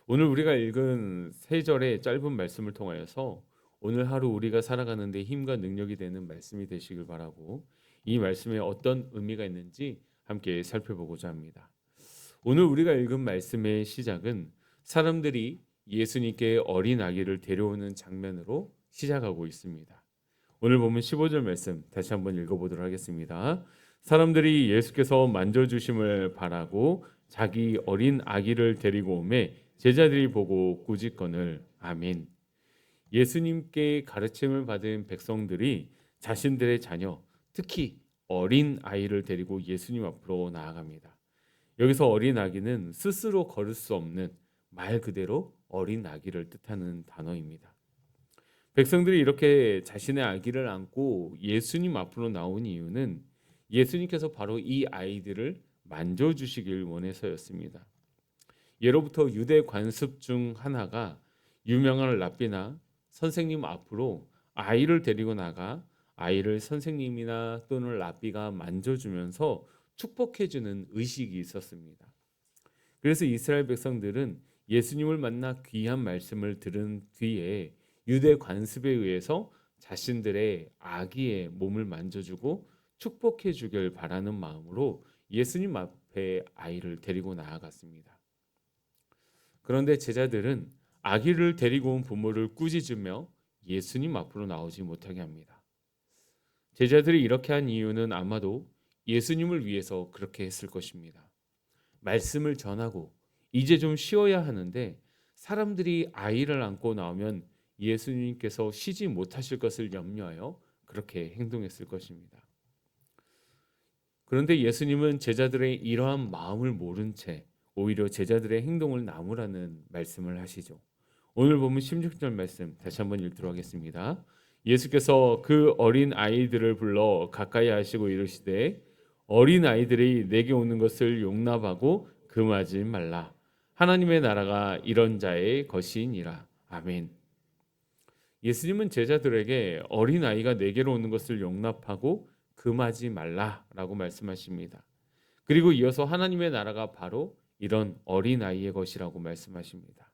오늘 우리가 읽은 세 절의 짧은 말씀을 통하여서 오늘 하루 우리가 살아가는 데 힘과 능력이 되는 말씀이 되시길 바라고, 이 말씀에 어떤 의미가 있는지 함께 살펴보고자 합니다. 오늘 우리가 읽은 말씀의 시작은 사람들이 예수님께 어린 아기를 데려오는 장면으로 시작하고 있습니다. 오늘 보면 15절 말씀 다시 한번 읽어보도록 하겠습니다. 사람들이 예수께서 만져주심을 바라고 자기 어린 아기를 데리고 오매 제자들이 보고 꾸짖거늘. 아멘. 예수님께 가르침을 받은 백성들이 자신들의 자녀, 특히 어린 아이를 데리고 예수님 앞으로 나아갑니다. 여기서 어린 아기는 스스로 걸을 수 없는, 말 그대로 어린 아기를 뜻하는 단어입니다. 백성들이 이렇게 자신의 아기를 안고 예수님 앞으로 나온 이유는 예수님께서 바로 이 아이들을 만져주시길 원해서였습니다. 예로부터 유대 관습 중 하나가 유명한 랍비나 선생님 앞으로 아이를 데리고 나가 아이를 선생님이나 또는 랍비가 만져주면서 축복해주는 의식이 있었습니다. 그래서 이스라엘 백성들은 예수님을 만나 귀한 말씀을 들은 뒤에 유대 관습에 의해서 자신들의 아기의 몸을 만져주고 축복해 주길 바라는 마음으로 예수님 앞에 아이를 데리고 나아갔습니다. 그런데 제자들은 아기를 데리고 온 부모를 꾸짖으며 예수님 앞으로 나오지 못하게 합니다. 제자들이 이렇게 한 이유는 아마도 예수님을 위해서 그렇게 했을 것입니다. 말씀을 전하고 이제 좀 쉬어야 하는데 사람들이 아이를 안고 나오면 예수님께서 쉬지 못하실 것을 염려하여 그렇게 행동했을 것입니다. 그런데 예수님은 제자들의 이러한 마음을 모른 채 오히려 제자들의 행동을 나무라는 말씀을 하시죠. 오늘 보면 16절 말씀 다시 한번 읽도록 하겠습니다. 예수께서 그 어린 아이들을 불러 가까이 하시고 이르시되 어린 아이들이 내게 오는 것을 용납하고 금하지 말라. 하나님의 나라가 이런 자의 것이니라. 아멘. 예수님은 제자들에게 어린 아이가 내게로 오는 것을 용납하고 금하지 말라라고 말씀하십니다. 그리고 이어서 하나님의 나라가 바로 이런 어린 아이의 것이라고 말씀하십니다.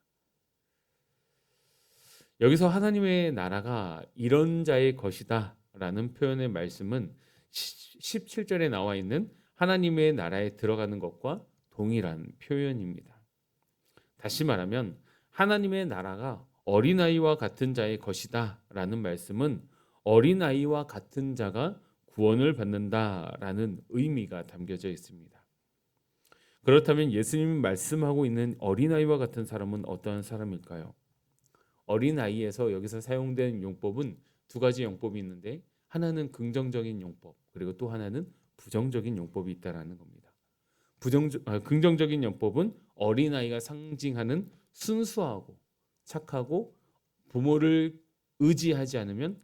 여기서 하나님의 나라가 이런 자의 것이다라는 표현의 말씀은 17절에 나와 있는 하나님의 나라에 들어가는 것과 동일한 표현입니다. 다시 말하면 하나님의 나라가 어린아이와 같은 자의 것이다라는 말씀은 어린아이와 같은 자가 구원을 받는다라는 의미가 담겨져 있습니다. 그렇다면 예수님이 말씀하고 있는 어린아이와 같은 사람은 어떠한 사람일까요? 어린아이에서 여기서 사용된 용법은 두 가지 용법이 있는데 하나는 긍정적인 용법, 그리고 또 하나는 부정적인 용법이 있다라는 겁니다. 긍정적인 용법은 어린아이가 상징하는 순수하고 착하고 부모를 의지하지 않으면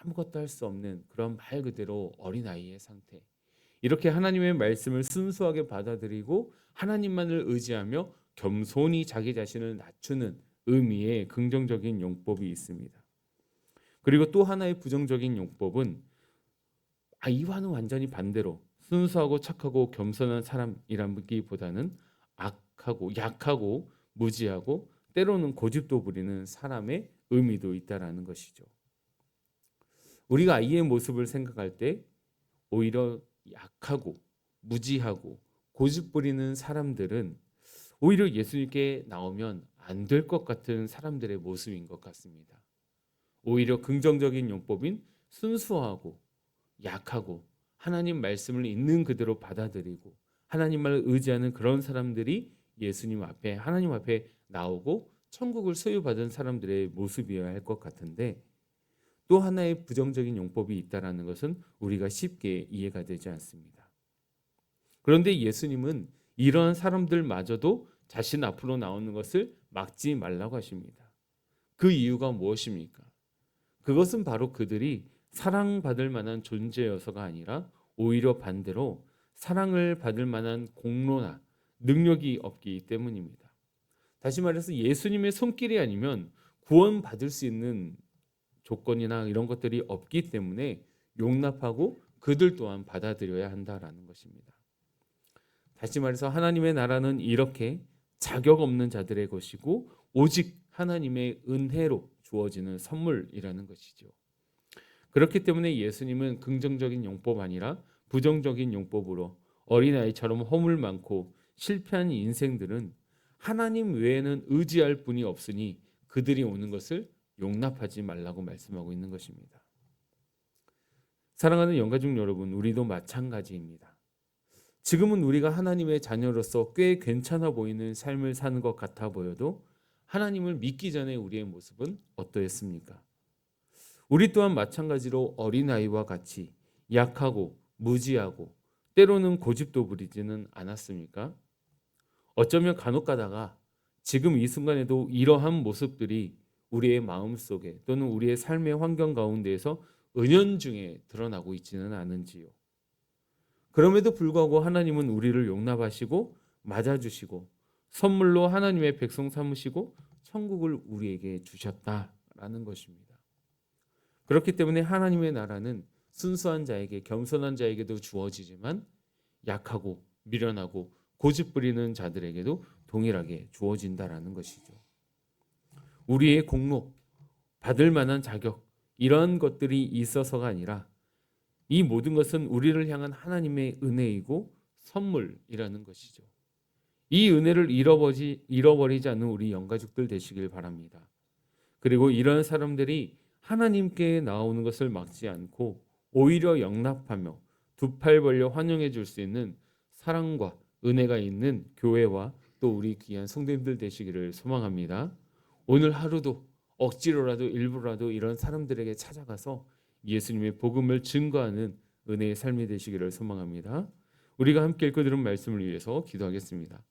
아무것도 할 수 없는 그런 말 그대로 어린아이의 상태. 이렇게 하나님의 말씀을 순수하게 받아들이고 하나님만을 의지하며 겸손히 자기 자신을 낮추는 의미의 긍정적인 용법이 있습니다. 그리고 또 하나의 부정적인 용법은 이와는 완전히 반대로 순수하고 착하고 겸손한 사람이라기보다는 악하고 약하고 무지하고 때로는 고집도 부리는 사람의 의미도 있다라는 것이죠. 우리가 아이의 모습을 생각할 때 오히려 약하고 무지하고 고집 부리는 사람들은 오히려 예수님께 나오면 안 될 것 같은 사람들의 모습인 것 같습니다. 오히려 긍정적인 용법인 순수하고 약하고 하나님 말씀을 있는 그대로 받아들이고 하나님만을 의지하는 그런 사람들이 예수님 앞에 하나님 앞에 나오고 천국을 소유받은 사람들의 모습이어야 할 것 같은데 또 하나의 부정적인 용법이 있다라는 것은 우리가 쉽게 이해가 되지 않습니다. 그런데 예수님은 이러한 사람들마저도 자신 앞으로 나오는 것을 막지 말라고 하십니다. 그 이유가 무엇입니까? 그것은 바로 그들이 사랑받을 만한 존재여서가 아니라 오히려 반대로 사랑을 받을 만한 공로나 능력이 없기 때문입니다. 다시 말해서 예수님의 손길이 아니면 구원받을 수 있는 조건이나 이런 것들이 없기 때문에 용납하고 그들 또한 받아들여야 한다라는 것입니다. 다시 말해서 하나님의 나라는 이렇게 자격 없는 자들의 것이고 오직 하나님의 은혜로 주어지는 선물이라는 것이죠. 그렇기 때문에 예수님은 긍정적인 용법 아니라 부정적인 용법으로 어린아이처럼 허물 많고 실패한 인생들은 하나님 외에는 의지할 분이 없으니 그들이 오는 것을 용납하지 말라고 말씀하고 있는 것입니다. 사랑하는 영가족 여러분, 우리도 마찬가지입니다. 지금은 우리가 하나님의 자녀로서 꽤 괜찮아 보이는 삶을 사는 것 같아 보여도 하나님을 믿기 전에 우리의 모습은 어떠했습니까? 우리 또한 마찬가지로 어린아이와 같이 약하고 무지하고 때로는 고집도 부리지는 않았습니까? 어쩌면 간혹 가다가 지금 이 순간에도 이러한 모습들이 우리의 마음속에 또는 우리의 삶의 환경 가운데에서 은연중에 드러나고 있지는 않은지요. 그럼에도 불구하고 하나님은 우리를 용납하시고 맞아주시고 선물로 하나님의 백성 삼으시고 천국을 우리에게 주셨다라는 것입니다. 그렇기 때문에 하나님의 나라는 순수한 자에게, 겸손한 자에게도 주어지지만 약하고 미련하고 고집 부리는 자들에게도 동일하게 주어진다라는 것이죠. 우리의 공로, 받을 만한 자격, 이런 것들이 있어서가 아니라 이 모든 것은 우리를 향한 하나님의 은혜이고 선물이라는 것이죠. 이 은혜를 잃어버리지 않는 우리 영가족들 되시길 바랍니다. 그리고 이런 사람들이 하나님께 나오는 것을 막지 않고 오히려 영납하며 두 팔 벌려 환영해 줄 수 있는 사랑과 은혜가 있는 교회와 또 우리 귀한 성도님들 되시기를 소망합니다. 오늘 하루도 억지로라도 일부라도 이런 사람들에게 찾아가서 예수님의 복음을 증거하는 은혜의 삶이 되시기를 소망합니다. 우리가 함께 읽고 들은 말씀을 위해서 기도하겠습니다.